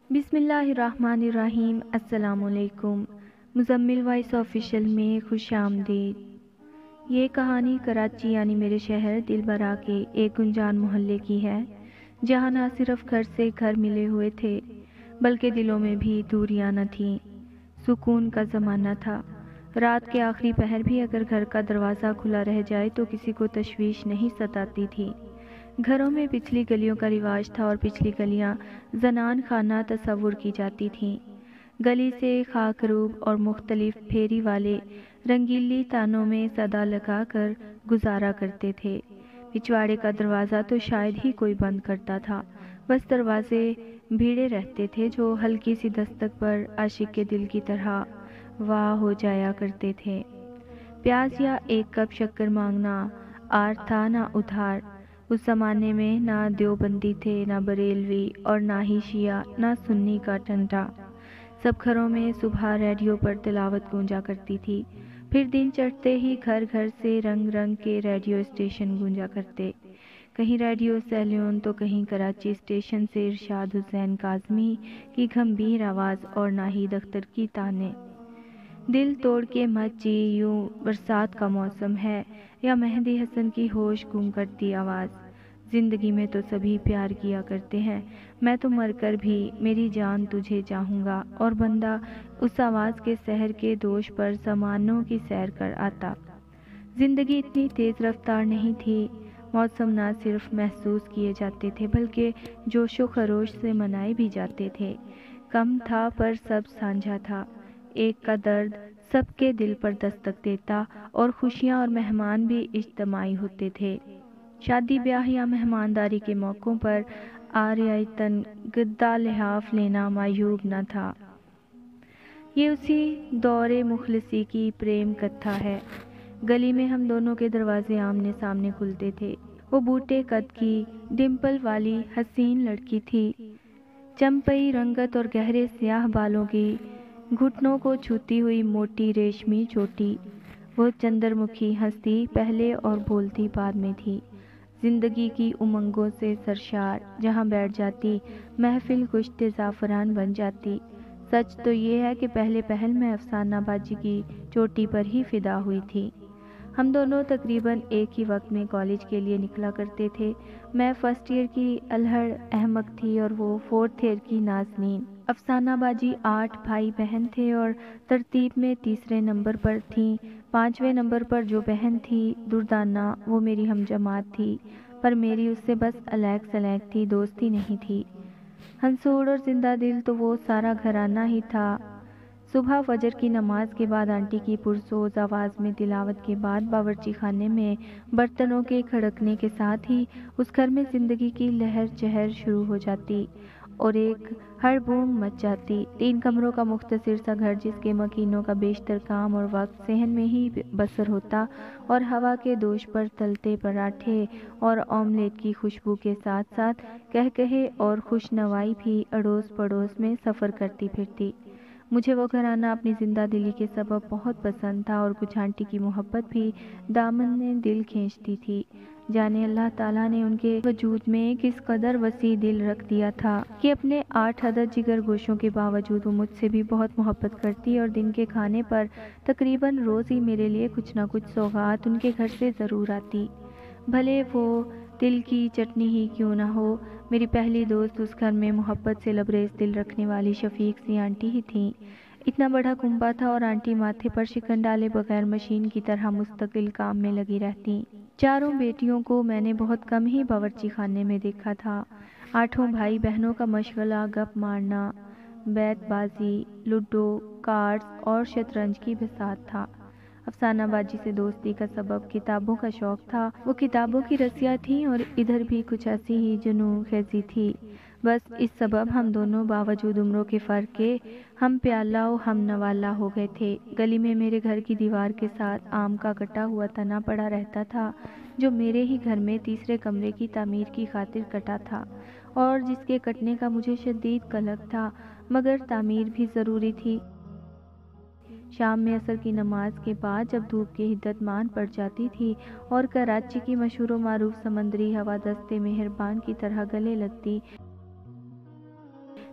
بسم اللہ الرحمن الرحیم۔ السلام علیکم۔ مزمل وائس آفیشیل میں خوش آمدید۔ یہ کہانی کراچی یعنی میرے شہر دلبرا کے ایک گنجان محلے کی ہے، جہاں نہ صرف گھر سے گھر ملے ہوئے تھے بلکہ دلوں میں بھی دوریاں نہ تھیں۔ سکون کا زمانہ تھا۔ رات کے آخری پہر بھی اگر گھر کا دروازہ کھلا رہ جائے تو کسی کو تشویش نہیں ستاتی تھی۔ گھروں میں پچھلی گلیوں کا رواج تھا اور پچھلی گلیاں زنان خانہ تصور کی جاتی تھیں۔ گلی سے خاک روب اور مختلف پھیری والے رنگیلی تانوں میں صدا لگا کر گزارا کرتے تھے۔ پچھواڑے کا دروازہ تو شاید ہی کوئی بند کرتا تھا، بس دروازے بھیڑے رہتے تھے جو ہلکی سی دستک پر عاشق کے دل کی طرح واہ ہو جایا کرتے تھے۔ پیاز یا ایک کپ شکر مانگنا آر تھا نہ ادھار۔ اس زمانے میں نہ دیوبندی تھے، نہ بریلوی اور نہ ہی شیعہ، نہ سنی کا ٹنٹا۔ سب گھروں میں صبح ریڈیو پر تلاوت گونجا کرتی تھی، پھر دن چڑھتے ہی گھر گھر سے رنگ رنگ کے ریڈیو اسٹیشن گونجا کرتے، کہیں ریڈیو سیلون تو کہیں کراچی اسٹیشن سے ارشاد حسین کاظمی کی گھمبیر آواز اور ناہید اختر کی تانے۔ دل توڑ کے مت جی یوں برسات کا موسم ہے، یا مہدی حسن کی ہوش گم کرتی آواز۔ زندگی میں تو سبھی پیار کیا کرتے ہیں، میں تو مر کر بھی میری جان تجھے چاہوں گا، اور بندہ اس آواز کے سحر کے دوش پر زمانوں کی سیر کر آتا۔ زندگی اتنی تیز رفتار نہیں تھی، موسم نہ صرف محسوس کیے جاتے تھے بلکہ جوش و خروش سے منائے بھی جاتے تھے۔ کم تھا پر سب سانجھا تھا، ایک کا درد سب کے دل پر دستک دیتا، اور خوشیاں اور مہمان بھی اجتماعی ہوتے تھے۔ شادی بیاہ یا مہمانداری کے موقعوں پر آریتاً گدا لحاف لینا معیوب نہ تھا۔ یہ اسی دور مخلصی کی پریم کتھا ہے۔ گلی میں ہم دونوں کے دروازے آمنے سامنے کھلتے تھے۔ وہ بوٹے قد کی ڈمپل والی حسین لڑکی تھی، چمپئی رنگت اور گہرے سیاہ بالوں کی گھٹنوں کو چھوتی ہوئی موٹی ریشمی چوٹی۔ وہ چندر مکھی ہستی پہلے اور بولتی بعد میں تھی، زندگی کی امنگوں سے سرشار، جہاں بیٹھ جاتی محفل گشت زعفران بن جاتی۔ سچ تو یہ ہے کہ پہلے پہل میں افسانہ باجی کی چوٹی پر ہی فدا ہوئی تھی۔ ہم دونوں تقریباً ایک ہی وقت میں کالج کے لیے نکلا کرتے تھے۔ میں فرسٹ ایئر کی الہڑ احمق تھی اور وہ فورتھ ایئر کی نازنین۔ افسانہ باجی 8 بھائی بہن تھے اور ترتیب میں تیسرے نمبر پر تھیں۔ 5ویں نمبر پر جو بہن تھی دردانہ، وہ میری ہم جماعت تھی، پر میری اس سے بس الیک سلیک تھی، دوستی نہیں تھی۔ ہنسوڑ اور زندہ دل تو وہ سارا گھرانہ ہی تھا۔ صبح فجر کی نماز کے بعد آنٹی کی پرسوز آواز میں تلاوت کے بعد باورچی خانے میں برتنوں کے کھڑکنے کے ساتھ ہی اس گھر میں زندگی کی لہر چہر شروع ہو جاتی اور ایک ہڑبونگ مچ جاتی۔ 3 کمروں کا مختصر سا گھر جس کے مکینوں کا بیشتر کام اور وقت صحن میں ہی بسر ہوتا، اور ہوا کے دوش پر تلتے پراٹھے اور آملیٹ کی خوشبو کے ساتھ ساتھ کہکہے اور خوش نوائی بھی اڑوس پڑوس میں سفر کرتی پھرتی۔ مجھے وہ گھرانہ اپنی زندہ دلی کے سبب بہت پسند تھا، اور کچھ آنٹی کی محبت بھی دامن میں دل کھینچتی تھی۔ جانے اللہ تعالیٰ نے ان کے وجود میں کس قدر وسیع دل رکھ دیا تھا کہ اپنے 8 عدد جگر گوشوں کے باوجود وہ مجھ سے بھی بہت محبت کرتی، اور دن کے کھانے پر تقریباً روز ہی میرے لیے کچھ نہ کچھ سوغات ان کے گھر سے ضرور آتی، بھلے وہ دل کی چٹنی ہی کیوں نہ ہو۔ میری پہلی دوست اس گھر میں محبت سے لبریز دل رکھنے والی شفیق سی آنٹی ہی تھیں۔ اتنا بڑا کنبہ تھا اور آنٹی ماتھے پر شکن ڈالے بغیر مشین کی طرح مستقل کام میں لگی رہتی۔ 4 بیٹیوں کو میں نے بہت کم ہی باورچی خانے میں دیکھا تھا۔ 8 بھائی بہنوں کا مشغلہ گپ مارنا، بیت بازی، لوڈو، کارڈز اور شطرنج کی بساط تھا۔ افسانہ باجی سے دوستی کا سبب کتابوں کا شوق تھا۔ وہ کتابوں کی رسیاں تھیں اور ادھر بھی کچھ ایسی ہی جنوں خیزی تھی۔ بس اس سبب ہم دونوں باوجود عمروں کے فرق کے ہم پیالہ و ہم نوالہ ہو گئے تھے۔ گلی میں میرے گھر کی دیوار کے ساتھ آم کا کٹا ہوا تنا پڑا رہتا تھا، جو میرے ہی گھر میں تیسرے کمرے کی تعمیر کی خاطر کٹا تھا، اور جس کے کٹنے کا مجھے شدید قلق تھا، مگر تعمیر بھی ضروری تھی۔ شام میں عصر کی نماز کے بعد جب دھوپ کی حدت مان پڑ جاتی تھی اور کراچی کی مشہور و معروف سمندری ہوا دست مہربان کی طرح گلے لگتی،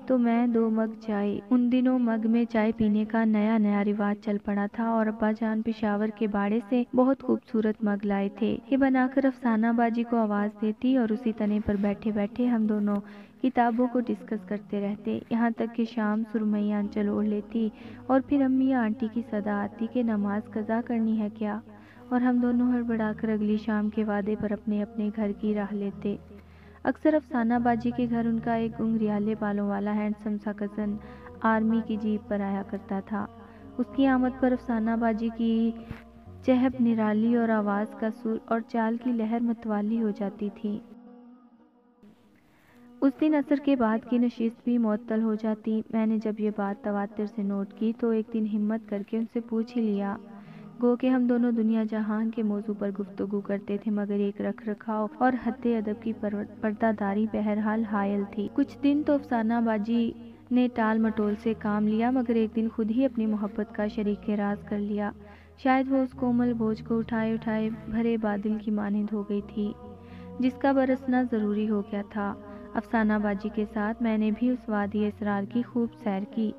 تو میں 2 مگ چائے۔ ان دنوں مگ میں چائے پینے کا نیا نیا رواج چل پڑا تھا اور ابا جان پشاور کے باڑے سے بہت خوبصورت مگ لائے تھے۔ یہ بنا کر افسانہ باجی کو آواز دیتی اور اسی تنے پر بیٹھے بیٹھے ہم دونوں کتابوں کو ڈسکس کرتے رہتے، یہاں تک کہ شام سرمئی آنچل اوڑھ لیتی اور پھر امی یا آنٹی کی صدا آتی کہ نماز قضا کرنی ہے کیا، اور ہم دونوں ہڑبڑا کر اگلی شام کے وعدے پر اپنے اپنے گھر کی راہ لیتے۔ اکثر افسانہ باجی کے گھر ان کا ایک گھنگریالے بالوں والا ہینڈسم سا کزن آرمی کی جیپ پر آیا کرتا تھا۔ اس کی آمد پر افسانہ باجی کی چہب نرالی اور آواز کا سر اور چال کی لہر متوالی ہو جاتی تھی۔ اس دن عصر کے بعد کی نشست بھی معطل ہو جاتی۔ میں نے جب یہ بات تواتر سے نوٹ کی تو ایک دن ہمت کر کے ان سے پوچھ ہی لیا، گو کہ ہم دونوں دنیا جہان کے موضوع پر گفتگو کرتے تھے مگر ایک رکھ رکھاؤ اور حد ادب کی پردہ داری بہرحال حائل تھی۔ کچھ دن تو افسانہ باجی نے ٹال مٹول سے کام لیا مگر ایک دن خود ہی اپنی محبت کا شریک راز کر لیا۔ شاید وہ اس کومل بوجھ کو اٹھائے اٹھائے بھرے بادل کی مانند ہو گئی تھی جس کا برسنا ضروری ہو گیا تھا۔ افسانہ باجی کے ساتھ میں نے بھی اس وادی اسرار کی خوب سیر کی۔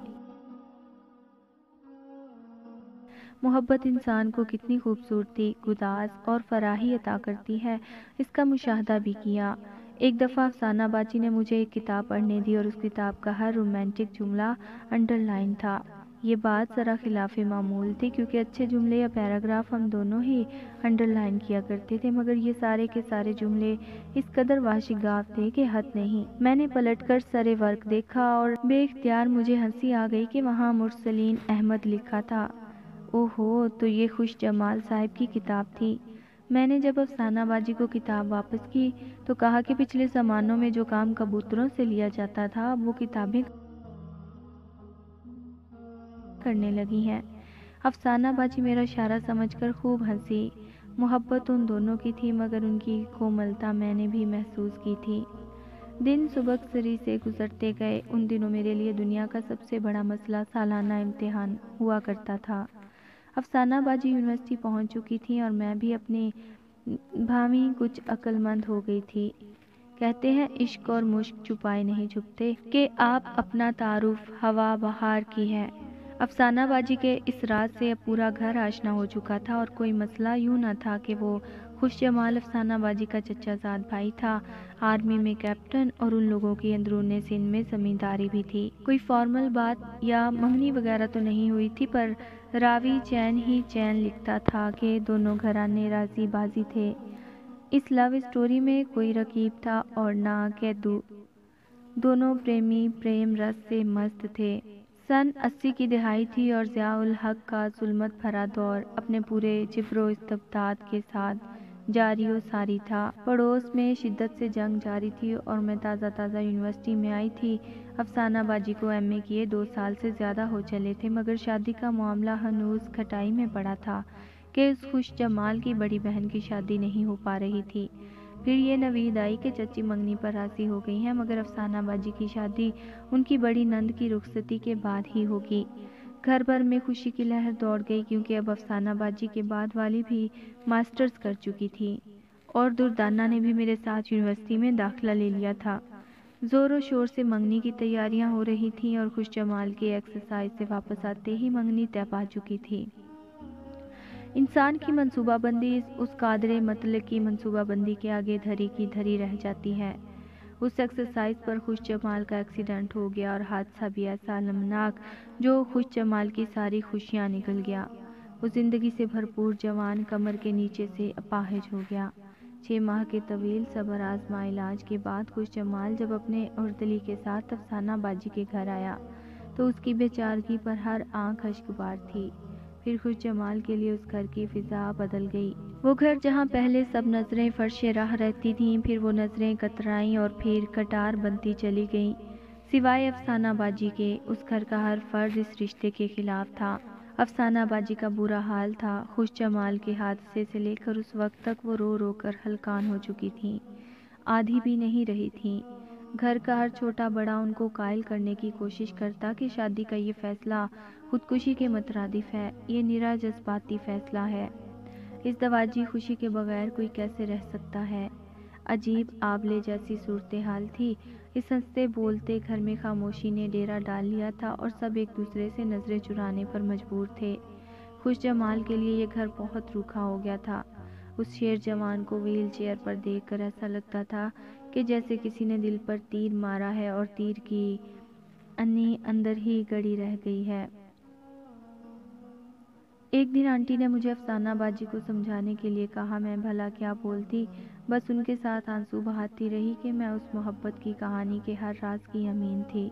محبت انسان کو کتنی خوبصورتی، گداز اور فراحی عطا کرتی ہے، اس کا مشاہدہ بھی کیا۔ ایک دفعہ افسانہ باجی نے مجھے ایک کتاب پڑھنے دی اور اس کتاب کا ہر رومانٹک جملہ انڈر لائن تھا۔ یہ بات ذرا خلاف معمول تھی کیونکہ اچھے جملے یا پیراگراف ہم دونوں ہی انڈر لائن کیا کرتے تھے مگر یہ سارے کے سارے جملے اس قدر واشگاف تھے کہ حد نہیں۔ میں نے پلٹ کر سر ورق دیکھا اور بے اختیار مجھے ہنسی آ گئی کہ وہاں مرسلین احمد لکھا تھا۔ اوہو، تو یہ خوش جمال صاحب کی کتاب تھی۔ میں نے جب افسانہ باجی کو کتاب واپس کی تو کہا کہ پچھلے زمانوں میں جو کام کبوتروں سے لیا جاتا تھا اب وہ کتابیں کرنے لگی ہیں۔ افسانہ باجی میرا اشارہ سمجھ کر خوب ہنسی۔ محبت ان دونوں کی تھی مگر ان کی کوملتا میں نے بھی محسوس کی تھی۔ دن سبک سری سے گزرتے گئے۔ ان دنوں میرے لیے دنیا کا سب سے بڑا مسئلہ سالانہ امتحان ہوا کرتا تھا۔ افسانہ باجی یونیورسٹی پہنچ چکی تھی اور میں بھی اپنے بھاویں کچھ عقل مند ہو گئی تھی۔ کہتے ہیں عشق اور مشق چھپائے نہیں چھپتے کہ آپ اپنا تعارف ہوا بہار کی ہے۔ افسانہ باجی کے اس راز سے اب پورا گھر آشنا ہو چکا تھا اور کوئی مسئلہ یوں نہ تھا کہ وہ خوش جمال افسانہ باجی کا چچا زاد بھائی تھا، آرمی میں کیپٹن، اور ان لوگوں کی اندرون سندھ میں زمینداری بھی تھی۔ کوئی فارمل بات یا منگنی وغیرہ تو نہیں ہوئی تھی پر راوی چین ہی چین لکھتا تھا کہ دونوں گھرانے راضی بازی تھے۔ اس لو اسٹوری میں کوئی رقیب تھا اور نہ قیدو، دونوں پریمی پریم رس سے مست تھے۔ سن 80 کی دہائی تھی اور ضیاء الحق کا ظلمت بھرا دور اپنے پورے جبر و استبداد کے ساتھ جاری و ساری تھا۔ پڑوس میں شدت سے جنگ جاری تھی اور میں تازہ یونیورسٹی میں آئی تھی۔ افسانہ باجی کو ایم اے کیے 2 سال سے زیادہ ہو چلے تھے مگر شادی کا معاملہ ہنوز کھٹائی میں پڑا تھا کہ اس خوش جمال کی بڑی بہن کی شادی نہیں ہو پا رہی تھی۔ پھر یہ نوید آئی کہ چچی منگنی پر راضی ہو گئی ہیں مگر افسانہ باجی کی شادی ان کی بڑی نند کی رخصتی کے بعد ہی ہوگی۔ گھر بھر میں خوشی کی لہر دوڑ گئی کیونکہ اب افسانہ باجی کے بعد والی بھی ماسٹرز کر چکی تھی اور دردانہ نے بھی میرے ساتھ یونیورسٹی میں داخلہ لے لیا تھا۔ زور و شور سے منگنی کی تیاریاں ہو رہی تھیں اور خوش جمال کے ایکسرسائز سے واپس آتے ہی منگنی طے پا چکی تھی۔ انسان کی منصوبہ بندی اس قادر مطلق کی منصوبہ بندی کے آگے دھری کی دھری رہ جاتی ہے۔ اس ایکسرسائز پر خوش جمال کا ایکسیڈنٹ ہو گیا اور حادثہ بھی ایسا المناک جو خوش جمال کی ساری خوشیاں نگل گیا۔ وہ زندگی سے بھرپور جوان کمر کے نیچے سے اپاہج ہو گیا۔ 6 ماہ کے طویل صبر آزما علاج کے بعد خوش جمال جب اپنے اردلی کے ساتھ افسانہ باجی کے گھر آیا تو اس کی بیچارگی پر ہر آنکھ اشکبار تھی۔ پھر خوش جمال کے لیے اس گھر کی فضا بدل گئی۔ وہ گھر جہاں پہلے سب نظریں فرش راہ رہتی تھیں پھر وہ نظریں کترائیں اور پھر کٹار بنتی چلی گئیں۔ سوائے افسانہ باجی کے اس گھر کا ہر فرد اس رشتے کے خلاف تھا۔ افسانہ باجی کا برا حال تھا۔ خوش جمال کے حادثے سے لے کر اس وقت تک وہ رو رو کر ہلکان ہو چکی تھیں، آدھی بھی نہیں رہی تھیں۔ گھر کا ہر چھوٹا بڑا ان کو قائل کرنے کی کوشش کرتا کہ شادی کا یہ فیصلہ خودکشی کے مترادف ہے، یہ نرا جذباتی فیصلہ ہے، اس دواجی خوشی کے بغیر کوئی کیسے رہ سکتا ہے۔ عجیب آبلے جیسی صورتحال تھی۔ اس ہنستے بولتے گھر میں خاموشی نے ڈیرا ڈال لیا تھا اور سب ایک دوسرے سے نظریں چرانے پر مجبور تھے۔ خوش جمال کے لیے یہ گھر بہت روکھا ہو گیا تھا۔ اس شیر جوان کو ویل چیئر پر دیکھ کر ایسا لگتا تھا کہ جیسے کسی نے دل پر تیر مارا ہے اور تیر کی انی اندر ہی گڑی رہ گئی ہے۔ ایک دن آنٹی نے مجھے افسانہ باجی کو سمجھانے کے لیے کہا۔ میں بھلا کیا بولتی، بس ان کے ساتھ آنسو بہاتی رہی کہ میں اس محبت کی کہانی کے ہر راز کی امین تھی۔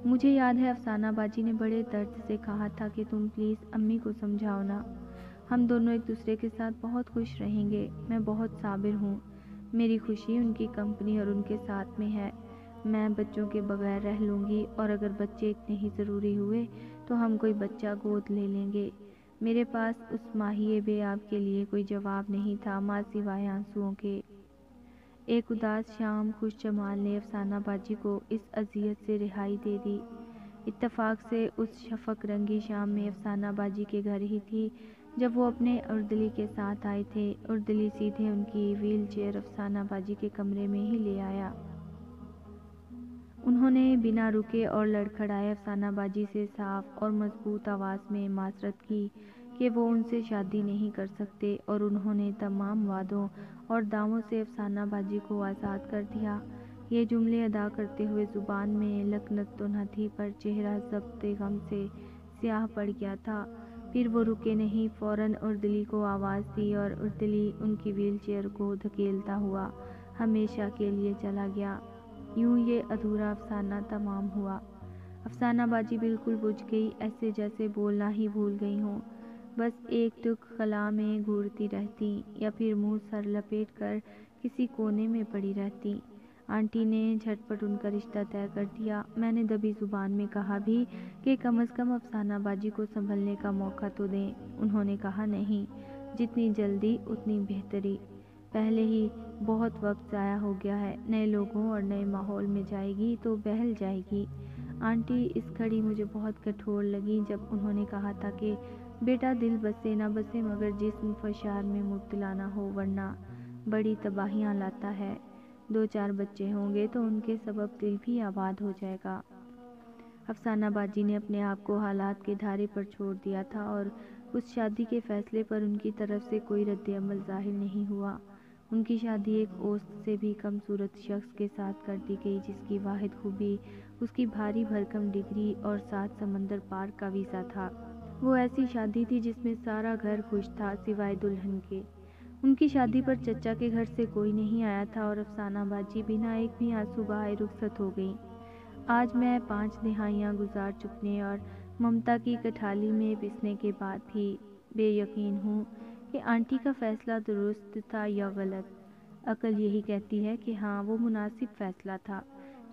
مجھے یاد ہے افسانہ باجی نے بڑے درد سے کہا تھا کہ تم پلیز امی کو سمجھاؤ نا، ہم دونوں ایک دوسرے کے ساتھ بہت خوش رہیں گے۔ میں بہت صابر ہوں، میری خوشی ان کی کمپنی اور ان کے ساتھ میں ہے۔ میں بچوں کے بغیر رہ لوں گی اور اگر بچے اتنے ہی ضروری ہوئے تو ہم کوئی بچہ گود لے لیں گے۔ میرے پاس اس ماہیے بے آب کے لیے کوئی جواب نہیں تھا ماں سوائے آنسوؤں کے۔ ایک اداس شام خوش جمال نے افسانہ باجی کو اس اذیت سے رہائی دے دی۔ اتفاق سے اس شفق رنگی شام میں افسانہ باجی کے گھر ہی تھی جب وہ اپنے اردلی کے ساتھ آئے تھے۔ اردلی سیدھے ان کی ویل چیئر افسانہ باجی کے کمرے میں ہی لے آیا۔ انہوں نے بنا رکے اور لڑکھڑائے افسانہ باجی سے صاف اور مضبوط آواز میں معذرت کی کہ وہ ان سے شادی نہیں کر سکتے اور انہوں نے تمام وعدوں اور دعووں سے افسانہ باجی کو آزاد کر دیا۔ یہ جملے ادا کرتے ہوئے زبان میں لکنت تو نہ تھی پر چہرہ ضبط غم سے سیاہ پڑ گیا تھا۔ پھر وہ رکے نہیں، فوراً اردلی کو آواز دی اور اردلی ان کی ویل چیئر کو دھکیلتا ہوا ہمیشہ کے لیے چلا گیا۔ یوں یہ ادھورا افسانہ تمام ہوا۔ افسانہ باجی بالکل بجھ گئی، ایسے جیسے بولنا ہی بھول گئی ہوں، بس ایک ٹک خلا میں گھورتی رہتی یا پھر منہ سر لپیٹ کر کسی کونے میں پڑی رہتی۔ آنٹی نے جھٹ پٹ ان کا رشتہ طے کر دیا۔ میں نے دبی زبان میں کہا بھی کہ کم از کم افسانہ باجی کو سنبھلنے کا موقع تو دیں۔ انہوں نے کہا نہیں، جتنی جلدی اتنی بہتری، پہلے ہی بہت وقت ضائع ہو گیا ہے، نئے لوگوں اور نئے ماحول میں جائے گی تو بہل جائے گی۔ آنٹی اس گھڑی مجھے بہت کٹھور لگیں جب انہوں نے کہا تھا کہ بیٹا دل بسے نہ بسے مگر جسم فشار میں مبتلا نہ ہو ورنہ بڑی تباہیاں لاتا ہے۔ 2-4 بچے ہوں گے تو ان کے سبب دل بھی آباد ہو جائے گا۔ افسانہ باجی نے اپنے آپ کو حالات کے دھارے پر چھوڑ دیا تھا اور اس شادی کے فیصلے پر ان کی طرف سے کوئی رد عمل ظاہر نہیں ہوا۔ ان کی شادی ایک اوسط سے بھی کم صورت شخص کے ساتھ کر دی گئی جس کی واحد خوبی اس کی بھاری بھرکم ڈگری اور 7 سمندر پار کا ویزا تھا۔ وہ ایسی شادی تھی جس میں سارا گھر خوش تھا سوائے دلہن کے۔ ان کی شادی پر چچا کے گھر سے کوئی نہیں آیا تھا اور افسانہ باجی بنا ایک بھی آنسو بہائے رخصت ہو گئیں۔ آج میں 5 دہائیاں گزار چکنے اور ممتا کی کٹھالی میں پسنے کے بعد بھی بے یقین ہوں کہ آنٹی کا فیصلہ درست تھا یا غلط۔ عقل یہی کہتی ہے کہ ہاں وہ مناسب فیصلہ تھا۔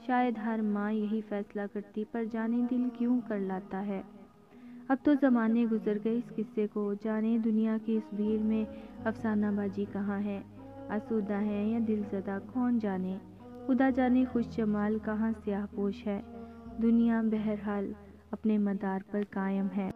شاید ہر ماں یہی فیصلہ کرتی پر جانے دل کیوں کر لاتا ہے۔ اب تو زمانے گزر گئے اس قصے کو، جانے دنیا کی اس بھیڑ میں افسانہ باجی کہاں ہے، آسودہ ہے یا دل زدہ کون جانے، خدا جانے خوش جمال کہاں سیاہ پوش ہے۔ دنیا بہرحال اپنے مدار پر قائم ہے۔